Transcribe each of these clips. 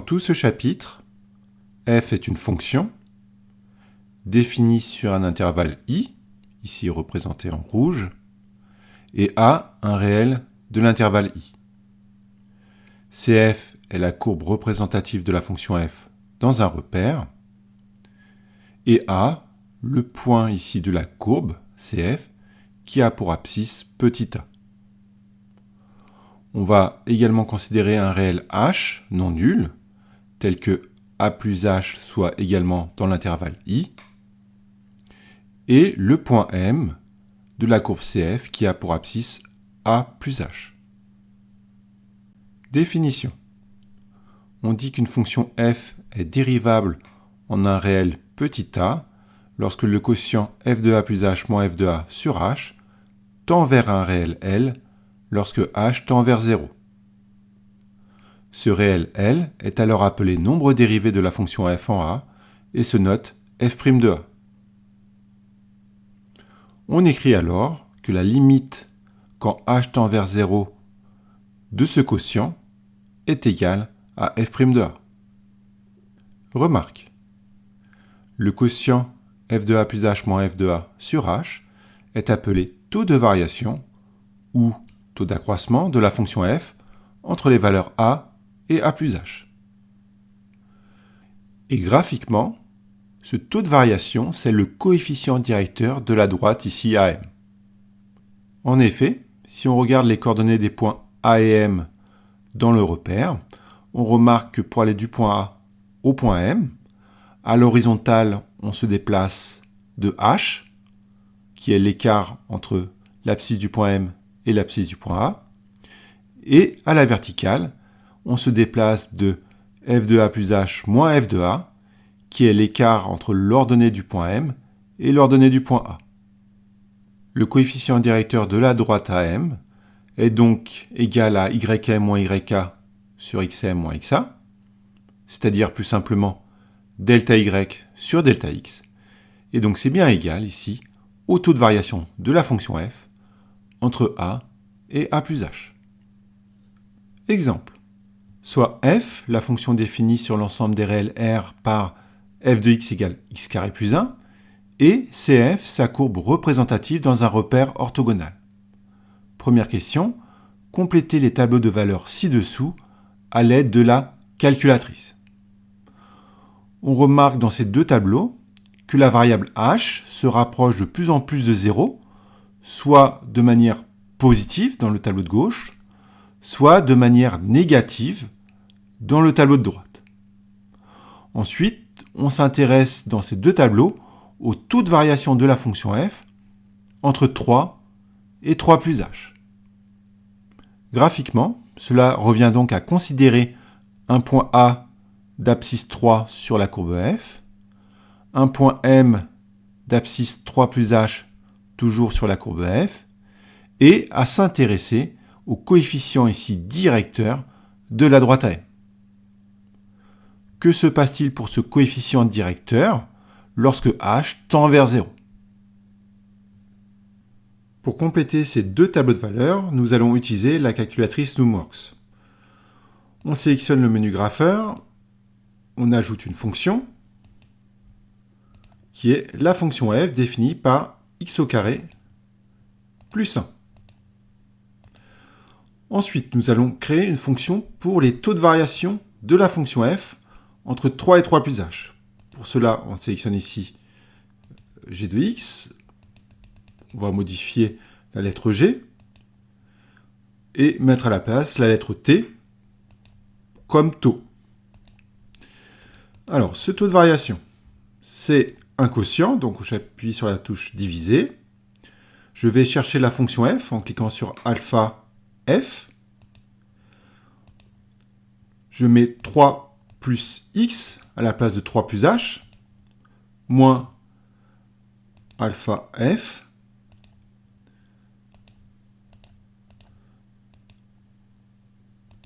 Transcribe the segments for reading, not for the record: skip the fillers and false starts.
tout ce chapitre, f est une fonction définie sur un intervalle i, ici représenté en rouge, et a un réel de l'intervalle i. Cf est la courbe représentative de la fonction f dans un repère, et a, le point ici de la courbe, cf, qui a pour abscisse petit a. On va également considérer un réel h non nul, tel que a plus h soit également dans l'intervalle i, et le point M de la courbe CF qui a pour abscisse a plus h. Définition. On dit qu'une fonction f est dérivable en un réel petit a lorsque le quotient f de a plus h moins f de a sur h tend vers un réel L lorsque h tend vers 0. Ce réel L est alors appelé nombre dérivé de la fonction f en a et se note f' de a. On écrit alors que la limite quand h tend vers 0 de ce quotient est égale à f' de a. Remarque. Le quotient f de a plus h moins f de a sur h est appelé taux de variation ou taux d'accroissement de la fonction f entre les valeurs a et a plus h. Et graphiquement, ce taux de variation, c'est le coefficient directeur de la droite ici AM. En effet, si on regarde les coordonnées des points A et M dans le repère, on remarque que pour aller du point A au point M, à l'horizontale, on se déplace de h, qui est l'écart entre l'abscisse du point M et l'abscisse du point A, et à la verticale, on se déplace de f de a plus h moins f de a, qui est l'écart entre l'ordonnée du point M et l'ordonnée du point A. Le coefficient directeur de la droite AM est donc égal à ym moins yk sur xm moins xa, c'est-à-dire plus simplement delta y sur delta x, et donc c'est bien égal ici au taux de variation de la fonction f entre a et a plus h. Exemple. Soit f, la fonction définie sur l'ensemble des réels R par f de x égale x carré plus 1, et cf, sa courbe représentative dans un repère orthogonal. Première question, complétez les tableaux de valeurs ci-dessous à l'aide de la calculatrice. On remarque dans ces deux tableaux que la variable h se rapproche de plus en plus de 0, soit de manière positive dans le tableau de gauche, soit de manière négative dans le tableau de droite. Ensuite, on s'intéresse dans ces deux tableaux au taux de variation de la fonction f entre 3 et 3 plus h. Graphiquement, cela revient donc à considérer un point A d'abscisse 3 sur la courbe f, un point M d'abscisse 3 plus h toujours sur la courbe f, et à s'intéresser au coefficient ici directeur de la droite AM. Que se passe-t-il pour ce coefficient directeur lorsque h tend vers 0? Pour compléter ces deux tableaux de valeurs, nous allons utiliser la calculatrice Numworks. On sélectionne le menu grapheur, on ajoute une fonction qui est la fonction f définie par x au carré plus 1. Ensuite, nous allons créer une fonction pour les taux de variation de la fonction f entre 3 et 3 plus h. Pour cela, on sélectionne ici g de x, on va modifier la lettre g, et mettre à la place la lettre t comme taux. Alors, ce taux de variation, c'est un quotient, donc j'appuie sur la touche diviser. Je vais chercher la fonction f en cliquant sur alpha f. Je mets 3 plus x à la place de 3 plus h, moins alpha f,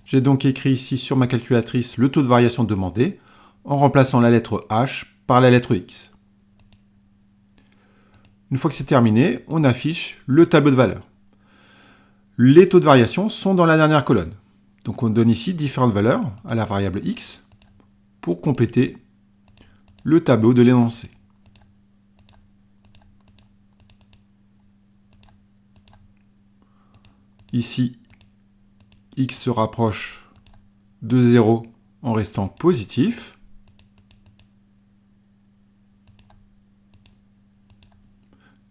j'ai donc écrit ici sur ma calculatrice le taux de variation demandé en remplaçant la lettre h par la lettre x. Une fois que c'est terminé, on affiche le tableau de valeurs. Les taux de variation sont dans la dernière colonne. Donc on donne ici différentes valeurs à la variable x, pour compléter le tableau de l'énoncé. Ici, x se rapproche de 0 en restant positif.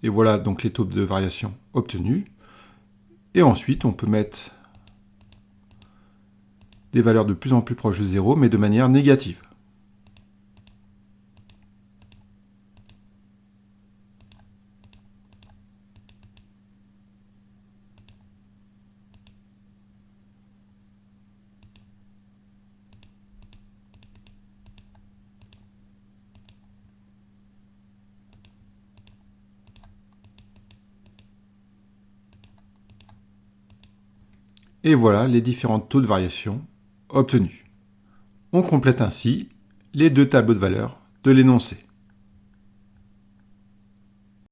Et voilà donc les taux de variation obtenus. Et ensuite, on peut mettre des valeurs de plus en plus proches de 0, mais de manière négative. Et voilà les différents taux de variation obtenus. On complète ainsi les deux tableaux de valeurs de l'énoncé.